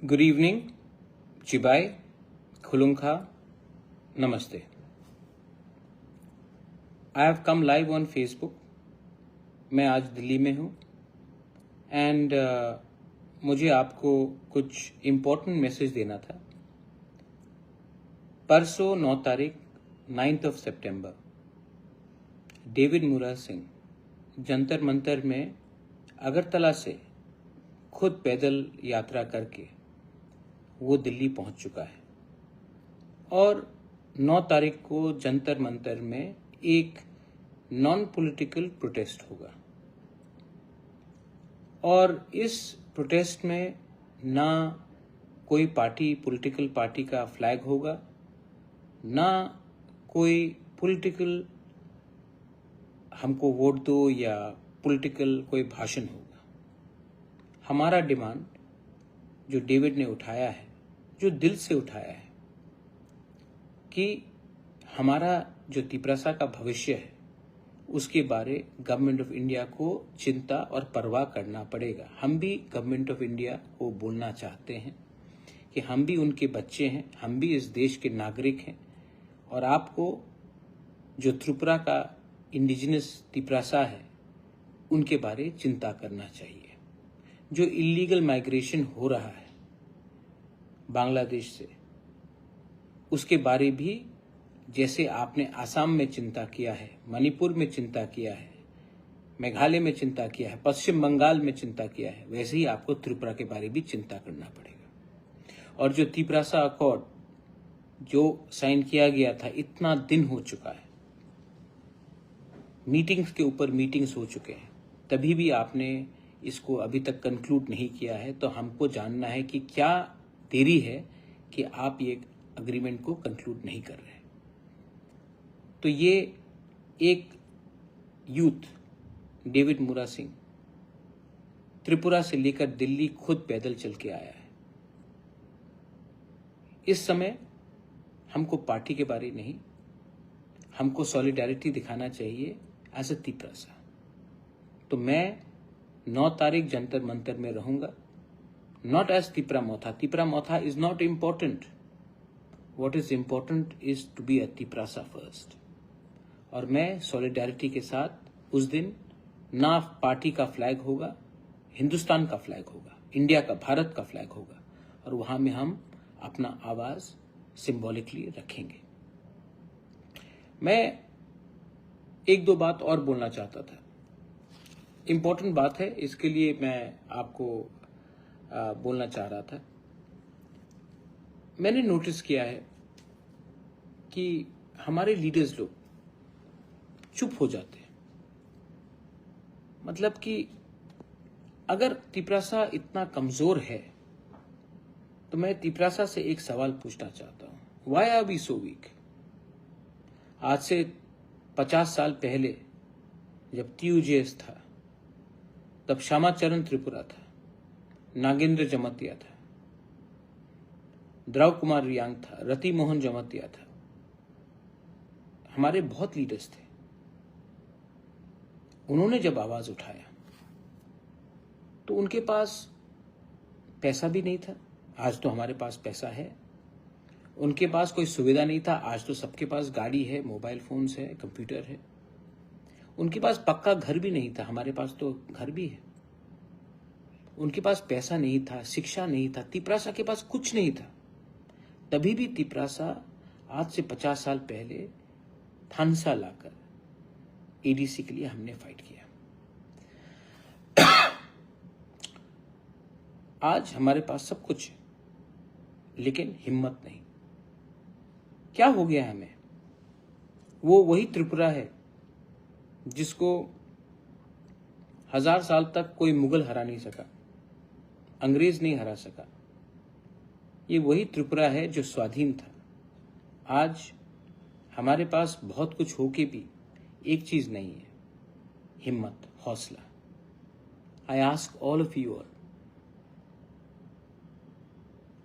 Good evening, Chibai, Khulunka, Namaste. I have come live on Facebook. मैं आज दिल्ली में हूँ एंड मुझे आपको कुछ इम्पोर्टेंट मैसेज देना था। परसों 9 तारीख 9th of September डेविड मुरा सिंह जंतर मंतर में अगरतला से खुद पैदल यात्रा करके वो दिल्ली पहुंच चुका है और 9 तारीख को जंतर मंतर में एक नॉन पॉलिटिकल प्रोटेस्ट होगा और इस प्रोटेस्ट में ना कोई पॉलिटिकल पार्टी का फ्लैग होगा, ना कोई पॉलिटिकल हमको वोट दो या पॉलिटिकल कोई भाषण होगा। हमारा डिमांड जो डेविड ने उठाया है, जो दिल से उठाया है कि हमारा जो तिपरासा का भविष्य है उसके बारे गवर्नमेंट ऑफ इंडिया को चिंता और परवाह करना पड़ेगा। हम भी गवर्नमेंट ऑफ इंडिया को बोलना चाहते हैं कि हम भी उनके बच्चे हैं, हम भी इस देश के नागरिक हैं और आपको जो त्रिपुरा का इंडिजिनस तिपरासा है उनके बारे चिंता करना चाहिए। जो इलीगल माइग्रेशन हो रहा है बांग्लादेश से, उसके बारे भी जैसे आपने आसाम में चिंता किया है, मणिपुर में चिंता किया है, मेघालय में चिंता किया है, पश्चिम बंगाल में चिंता किया है, वैसे ही आपको त्रिपुरा के बारे भी चिंता करना पड़ेगा। और जो तिपरासा अकॉर्ड जो साइन किया गया था, इतना दिन हो चुका है, मीटिंग्स के ऊपर मीटिंग्स हो चुके हैं, तभी भी आपने इसको अभी तक कंक्लूड नहीं किया है। तो हमको जानना है कि क्या देरी है कि आप ये अग्रीमेंट को कंक्लूड नहीं कर रहे। तो ये एक यूथ डेविड मुरा सिंह त्रिपुरा से लेकर दिल्ली खुद पैदल चल के आया है। इस समय हमको पार्टी के बारे नहीं, हमको सॉलिडारिटी दिखाना चाहिए एज अ तिपरासा। तो मैं 9 तारीख जंतर मंतर में रहूंगा, not as Tipra Motha. Tipra Motha is not important, what is important is to be a Tiprasa first. और मैं सॉलिडारिटी के साथ उस दिन ना पार्टी का फ्लैग होगा, हिंदुस्तान का फ्लैग होगा, इंडिया का, भारत का फ्लैग होगा और वहां में हम अपना आवाज सिंबॉलिकली रखेंगे। मैं एक दो बात और बोलना चाहता था, इम्पोर्टेंट बात है, इसके लिए मैं आपको बोलना चाह रहा था। मैंने नोटिस किया है कि हमारे लीडर्स लोग चुप हो जाते हैं। मतलब कि अगर तिपरासा इतना कमजोर है तो मैं तिपरासा से एक सवाल पूछना चाहता हूं, why are we so weak? आज से 50 साल पहले जब TUJS था तब श्यामाचरण त्रिपुरा था, नागेंद्र जमतिया था, द्रव कुमार रियांग था, रति मोहन जमतिया था, हमारे बहुत लीडर्स थे। उन्होंने जब आवाज उठाया तो उनके पास पैसा भी नहीं था, आज तो हमारे पास पैसा है। उनके पास कोई सुविधा नहीं था, आज तो सबके पास गाड़ी है, मोबाइल फोन्स है, कंप्यूटर है। उनके पास पक्का घर भी नहीं था, हमारे पास तो घर भी है। उनके पास पैसा नहीं था, शिक्षा नहीं था, तिपरासा के पास कुछ नहीं था। तभी भी तिपरासा आज से 50 साल पहले थानसा लाकर ADC के लिए हमने फाइट किया। आज हमारे पास सब कुछ है लेकिन हिम्मत नहीं। क्या हो गया हमें? वो वही त्रिपुरा है जिसको 1000 साल तक कोई मुगल हरा नहीं सका, अंग्रेज नहीं हरा सका। ये वही त्रिपुरा है जो स्वाधीन था। आज हमारे पास बहुत कुछ होके भी एक चीज नहीं है, हिम्मत, हौसला। I ask all of you all,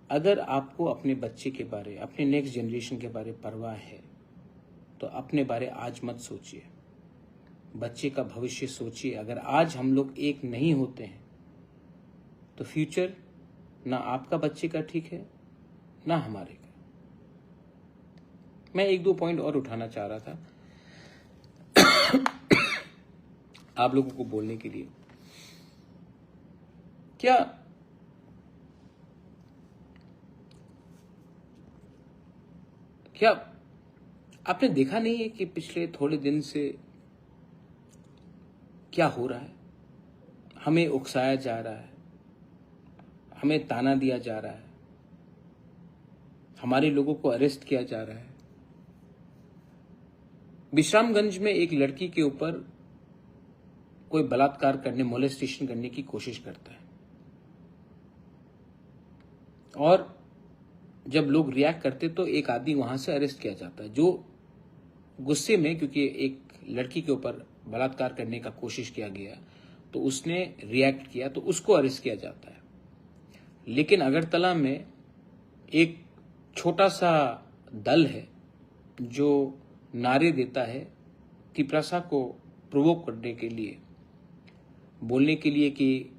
अगर आपको अपने बच्चे के बारे, अपने नेक्स्ट जनरेशन के बारे परवाह है तो अपने बारे आज मत सोचिए, बच्चे का भविष्य सोचिए। अगर आज हम लोग एक नहीं होते हैं तो फ्यूचर ना आपका बच्चे का ठीक है, ना हमारे का। मैं एक दो पॉइंट और उठाना चाह रहा था आप लोगों को बोलने के लिए। क्या आपने देखा नहीं है कि पिछले थोड़े दिन से क्या हो रहा है? हमें उकसाया जा रहा है, हमें ताना दिया जा रहा है, हमारे लोगों को अरेस्ट किया जा रहा है। विश्रामगंज में एक लड़की के ऊपर कोई बलात्कार करने, मोलेस्टेशन करने की कोशिश करता है, और जब लोग रिएक्ट करते तो एक आदमी वहां से अरेस्ट किया जाता है, जो गुस्से में, क्योंकि एक लड़की के ऊपर बलात्कार करने का कोशिश किया गया तो उसने रिएक्ट किया तो उसको अरेस्ट किया जाता है। लेकिन अगरतला में एक छोटा सा दल है जो नारे देता है तिपरासा को प्रोवोक करने के लिए, बोलने के लिए कि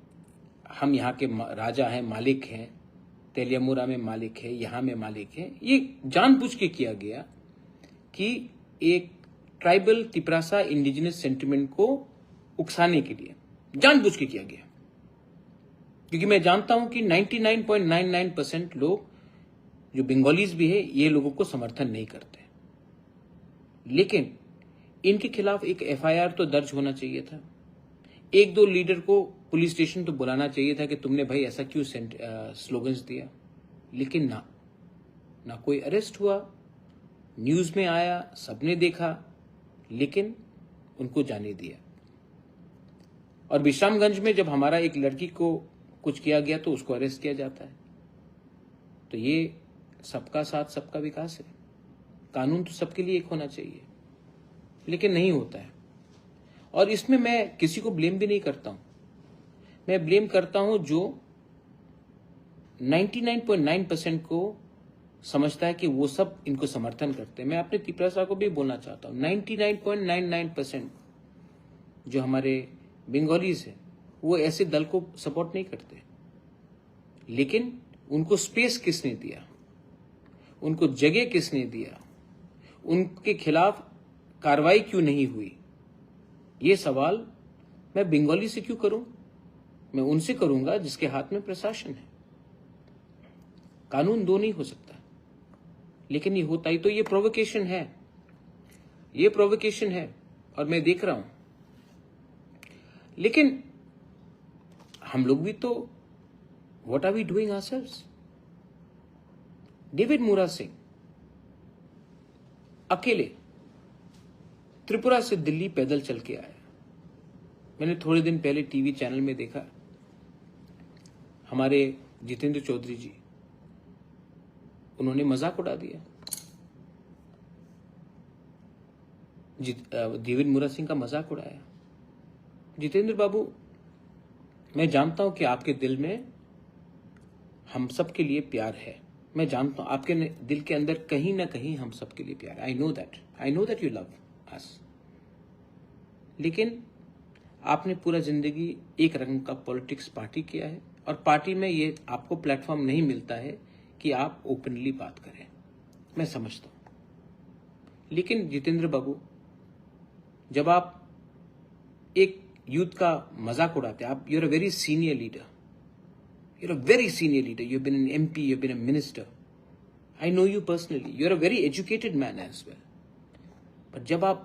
हम यहाँ के राजा हैं, मालिक हैं, तेलियामुरा में मालिक है, यहाँ में मालिक है। ये जानबूझ के किया गया कि एक ट्राइबल तिपरासा इंडिजिनस सेंटिमेंट को उकसाने के लिए जानबूझ के किया गया, क्योंकि मैं जानता हूं कि 99.99% लोग जो बंगालीज भी है ये लोगों को समर्थन नहीं करते। लेकिन इनके खिलाफ एक एफआईआर तो दर्ज होना चाहिए था, एक दो लीडर को पुलिस स्टेशन तो बुलाना चाहिए था कि तुमने भाई ऐसा क्यों स्लोगन्स दिया। लेकिन ना कोई अरेस्ट हुआ, न्यूज में आया, सबने देखा, लेकिन उनको जाने दिया। और विश्रामगंज में जब हमारा एक लड़की को कुछ किया गया तो उसको अरेस्ट किया जाता है। तो ये सबका साथ सबका विकास है, कानून तो सबके लिए एक होना चाहिए, लेकिन नहीं होता है। और इसमें मैं किसी को ब्लेम भी नहीं करता हूं, मैं ब्लेम करता हूं जो 99.9% को समझता है कि वो सब इनको समर्थन करते हैं। मैं अपने तिपरासा को भी बोलना चाहता हूं, 99.99% जो हमारे बंगालीज है वो ऐसे दल को सपोर्ट नहीं करते। लेकिन उनको स्पेस किसने दिया, उनको जगह किसने दिया, उनके खिलाफ कार्रवाई क्यों नहीं हुई, ये सवाल मैं बंगाली से क्यों करूं? मैं उनसे करूंगा जिसके हाथ में प्रशासन है। कानून दो नहीं हो सकता, लेकिन ये होता ही तो ये प्रोवोकेशन है, ये प्रोवोकेशन है और मैं देख रहा हूं। लेकिन हम लोग भी तो what are we doing ourselves? David Mura Singh अकेले त्रिपुरा से दिल्ली पैदल चल के आया। मैंने थोड़े दिन पहले टीवी चैनल में देखा, हमारे जितेंद्र चौधरी जी, उन्होंने मजाक उड़ा दिया डेविड मूरा सिंह का, मजाक उड़ाया। जितेंद्र बाबू, मैं जानता हूं कि आपके दिल में हम सब के लिए प्यार है, मैं जानता हूं आपके दिल के अंदर कहीं ना कहीं हम सब के लिए प्यार है। I know that you love us. लेकिन आपने पूरा जिंदगी एक रंग का पॉलिटिक्स पार्टी किया है, और पार्टी में ये आपको प्लेटफॉर्म नहीं मिलता है कि आप ओपनली बात करें, मैं समझता हूं। लेकिन जितेंद्र बाबू, जब आप एक यूथ का मजाक उड़ाते हैं, आप you are a very senior leader, you're a very senior leader, you've been an MP, you've been a minister, I know you personally, you're a very educated man as well, but जब आप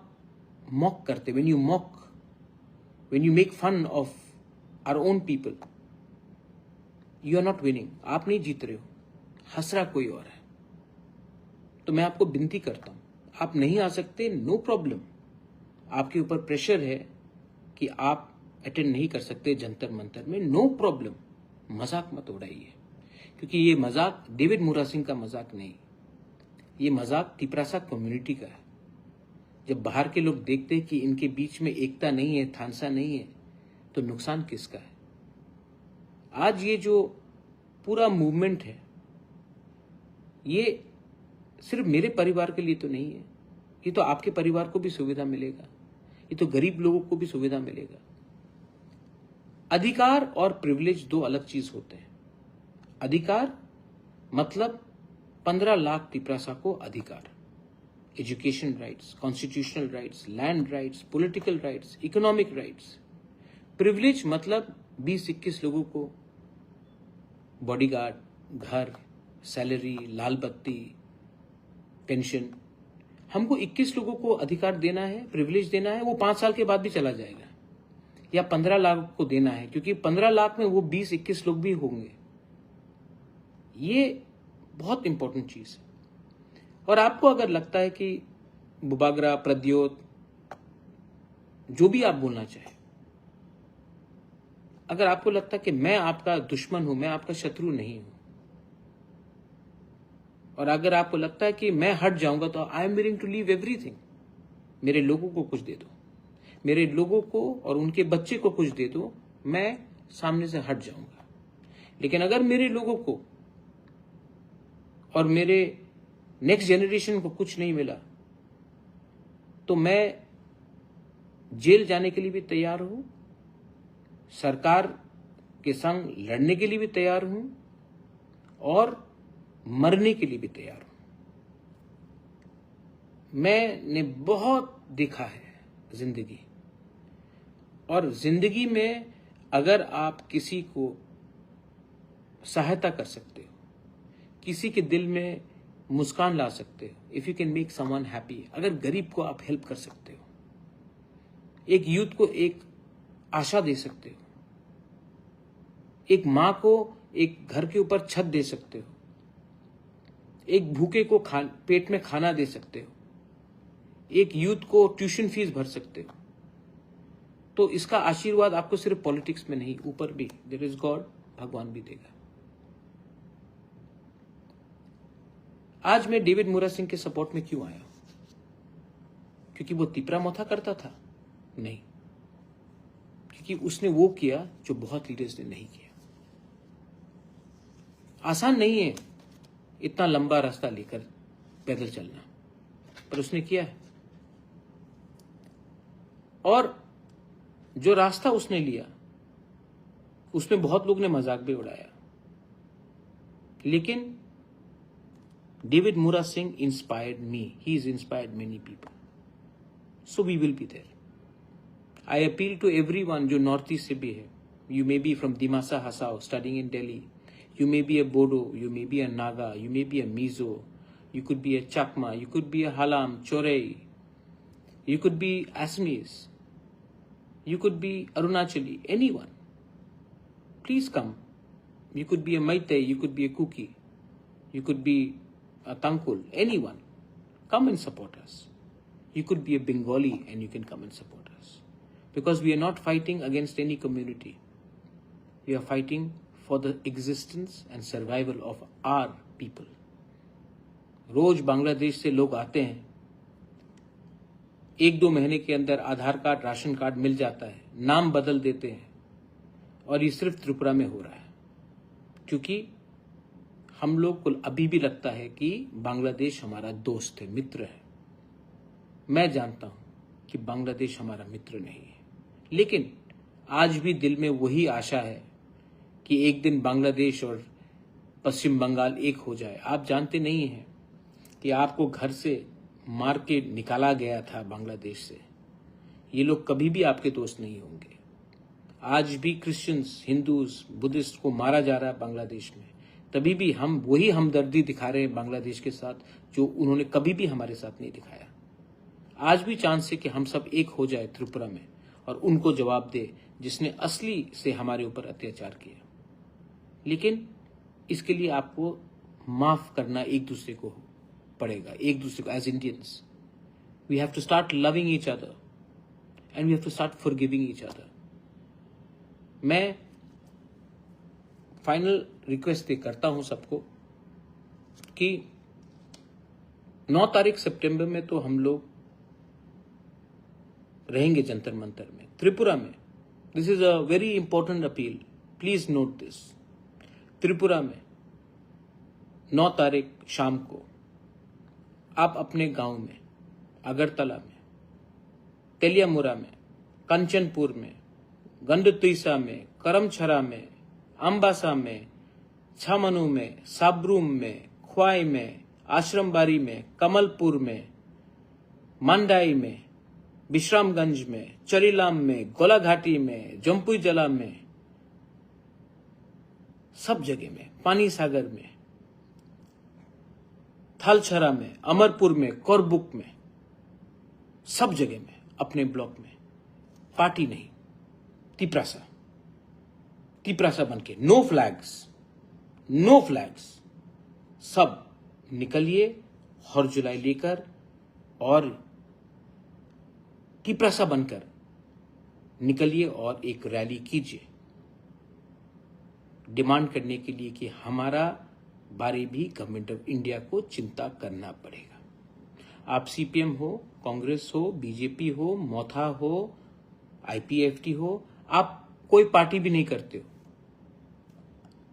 mock करते, when you mock, when you make fun of our own people, you are not winning, आप नहीं जीत रहे हो, हंस रहा कोई और है। तो मैं आपको विनती करता हूं, आप नहीं आ सकते, नो प्रॉब्लम, आपके ऊपर प्रेशर है कि आप अटेंड नहीं कर सकते जंतर मंतर में, नो प्रॉब्लम, मजाक मत उड़ाइए, क्योंकि ये मजाक डेविड मूरा सिंह का मजाक नहीं, ये मजाक तिपरासा कम्युनिटी का है। जब बाहर के लोग देखते हैं कि इनके बीच में एकता नहीं है, थानसा नहीं है, तो नुकसान किसका है? आज ये जो पूरा मूवमेंट है, ये सिर्फ मेरे परिवार के लिए तो नहीं है, ये तो आपके परिवार को भी सुविधा मिलेगा, ये तो गरीब लोगों को भी सुविधा मिलेगा। अधिकार और प्रिविलेज दो अलग चीज होते हैं। अधिकार मतलब 15 लाख तिपरासा को अधिकार, education rights, constitutional rights, land rights, political rights, economic rights. Privilege मतलब 20-21 लोगों को बॉडीगार्ड, घर, सैलरी, लाल बत्ती, पेंशन। हमको 21 लोगों को अधिकार देना है, प्रिविलेज देना है, वो 5 साल के बाद भी चला जाएगा, या 15 लाख को देना है, क्योंकि 15 लाख में वो 20-21 लोग भी होंगे। ये बहुत इंपॉर्टेंट चीज है। और आपको अगर लगता है कि बुबागरा, प्रद्योत, जो भी आप बोलना चाहे, अगर आपको लगता है कि मैं आपका दुश्मन हूं, मैं आपका शत्रु नहीं हूं, और अगर आपको लगता है कि मैं हट जाऊंगा तो I am willing to leave everything, मेरे लोगों को कुछ दे दो, मेरे लोगों को और उनके बच्चे को कुछ दे दो, मैं सामने से हट जाऊंगा। लेकिन अगर मेरे लोगों को और मेरे नेक्स्ट जनरेशन को कुछ नहीं मिला तो मैं जेल जाने के लिए भी तैयार हूं, सरकार के संग लड़ने के लिए भी तैयार हूं, और मरने के लिए भी तैयार हूं। मैंने बहुत देखा है जिंदगी, और जिंदगी में अगर आप किसी को सहायता कर सकते हो, किसी के दिल में मुस्कान ला सकते हो, if you can make someone happy, अगर गरीब को आप हेल्प कर सकते हो, एक यूथ को एक आशा दे सकते हो, एक मां को एक घर के ऊपर छत दे सकते हो, एक भूखे को पेट में खाना दे सकते हो, एक यूथ को ट्यूशन फीस भर सकते हो, तो इसका आशीर्वाद आपको सिर्फ पॉलिटिक्स में नहीं, ऊपर भी देयर इज गॉड, भगवान भी देगा। आज मैं डेविड मुरा सिंह के सपोर्ट में क्यों आया? क्योंकि वो तिपरा मोथा करता था? नहीं, क्योंकि उसने वो किया जो बहुत लीडर्स ने नहीं किया। आसान नहीं है इतना लंबा रास्ता लेकर पैदल चलना, पर उसने किया है। और जो रास्ता उसने लिया उसमें बहुत लोग ने मजाक भी उड़ाया, लेकिन David Mura Singh inspired me. He has inspired many people. So we will be there. I appeal to everyone जो नॉर्थ ईस्ट से भी है. You may be from Dimasa Hasao studying in Delhi. You may be a Bodo. You may be a Naga. You may be a Mizo. You could be a Chakma. You could be a Halam, Chorei. You could be Assamese. You could be Arunachali. Anyone. Please come. You could be a Maitei. You could be a Kuki. You could be a Tankul, anyone, come and support us. You could be a Bengali and you can come and support us. Because we are not fighting against any community. We are fighting for the existence and survival of our people. रोज बांग्लादेश से लोग आते हैं, 1-2 महीने के अंदर आधार card, ration card मिल जाता है, नाम बदल देते हैं, और ये सिर्फ त्रिपुरा में हो रहा है। क्योंकि हम लोग को अभी भी लगता है कि बांग्लादेश हमारा दोस्त है, मित्र है। मैं जानता हूं कि बांग्लादेश हमारा मित्र नहीं है, लेकिन आज भी दिल में वही आशा है कि एक दिन बांग्लादेश और पश्चिम बंगाल एक हो जाए। आप जानते नहीं हैं कि आपको घर से मार के निकाला गया था बांग्लादेश से। ये लोग कभी भी आपके दोस्त नहीं होंगे। आज भी क्रिश्चियंस, हिंदूज, बुद्धिस्ट को मारा जा रहा है बांग्लादेश में, तभी भी हम वही हमदर्दी दिखा रहे हैं बांग्लादेश के साथ जो उन्होंने कभी भी हमारे साथ नहीं दिखाया। आज भी चांस है कि हम सब एक हो जाए त्रिपुरा में और उनको जवाब दे जिसने असली से हमारे ऊपर अत्याचार किया। लेकिन इसके लिए आपको माफ करना एक दूसरे को पड़ेगा, एक दूसरे को। As Indians we have to start loving each other and we have to start forgiving each other. मैं फाइनल रिक्वेस्ट करता हूं सबको कि 9 तारीख सितंबर में तो हम लोग रहेंगे जंतर मंतर में, त्रिपुरा में। This is a very important appeal, please note this. Tripura में 9 तारीख शाम को आप अपने गांव में, अगरतला में, तेलियामुरा में, कंचनपुर में, गंडतुईसा में, करमछरा में, अम्बासा में, छामनू में, साबरूम में, ख्वाई में, आश्रमबारी में, कमलपुर में, मांडाई में, विश्रामगंज में, चरीलाम में, गोलाघाटी में, जम्पुई जला में, सब जगह में, पानी सागर में, थालछरा में, अमरपुर में, कोरबुक में, सब जगह में, अपने ब्लॉक में पार्टी नहीं, तिपरासा बनके, नो फ्लैग्स, सब निकलिए हर जुलाई लेकर और तिपरासा बनकर निकलिए और एक रैली कीजिए डिमांड करने के लिए कि हमारा बारे भी गवर्नमेंट ऑफ इंडिया को चिंता करना पड़ेगा। आप सीपीएम हो, कांग्रेस हो, बीजेपी हो, मोथा हो, आईपीएफटी हो, आप कोई पार्टी भी नहीं करते हो,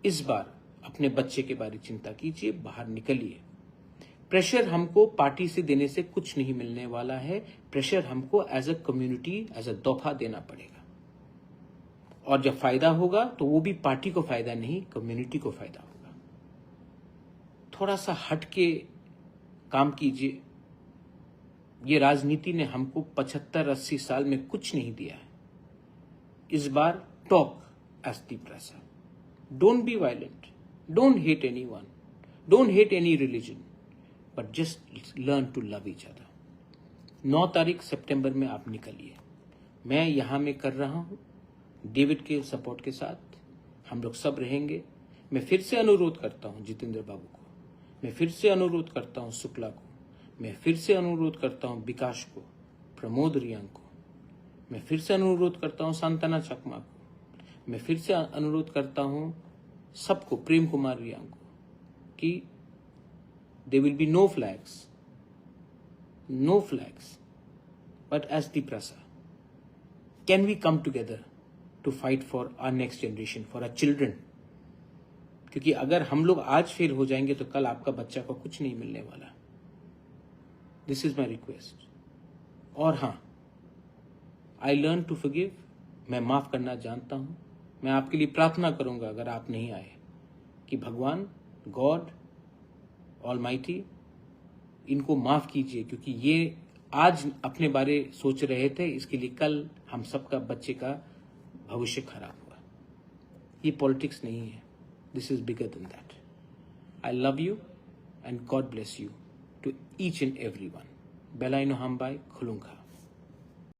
इस बार अपने बच्चे के बारे में चिंता कीजिए, बाहर निकलिए। प्रेशर हमको पार्टी से देने से कुछ नहीं मिलने वाला है, प्रेशर हमको as a community, as a तोहफा देना पड़ेगा। और जब फायदा होगा तो वो भी पार्टी को फायदा नहीं, कम्युनिटी को फायदा होगा। थोड़ा सा हट के काम कीजिए। ये राजनीति ने हमको 75-80 साल में कुछ नहीं दिया है। इस बार talk as Tiprasa, don't be violent, don't hate anyone, don't hate any religion, but just learn to love each other. 9 तारीख सितंबर में आप निकलिए। मैं यहां में कर रहा हूं डेविड के सपोर्ट के साथ, हम लोग सब रहेंगे। मैं फिर से अनुरोध करता हूं जितेंद्र बाबू को, मैं फिर से अनुरोध करता हूं शुक्ला को, मैं फिर से अनुरोध करता हूं विकास को, प्रमोद रियांग को, मैं फिर से अनुरोध करता हूं सांतना चकमा को, मैं फिर से अनुरोध करता हूं सबको, प्रेम कुमार रियांग को, कि there will be no flags, but as Tiprasa, can we come together to fight for our next generation, for our children? क्योंकि अगर हम लोग आज फेल हो जाएंगे तो कल आपका बच्चा को कुछ नहीं मिलने वाला। This is my request. और हाँ, आई लर्न टू फॉरगिव, मैं माफ करना जानता हूं। मैं आपके लिए प्रार्थना करूंगा अगर आप नहीं आए, कि भगवान, गॉड ऑलमाइटी, इनको माफ कीजिए, क्योंकि ये आज अपने बारे सोच रहे थे, इसके लिए कल हम सबका बच्चे का भविष्य खराब हुआ। ये पॉलिटिक्स नहीं है, this is bigger than that. I love you and God bless you to each and every one. बेलाइनो हमबाई खुलुंगा।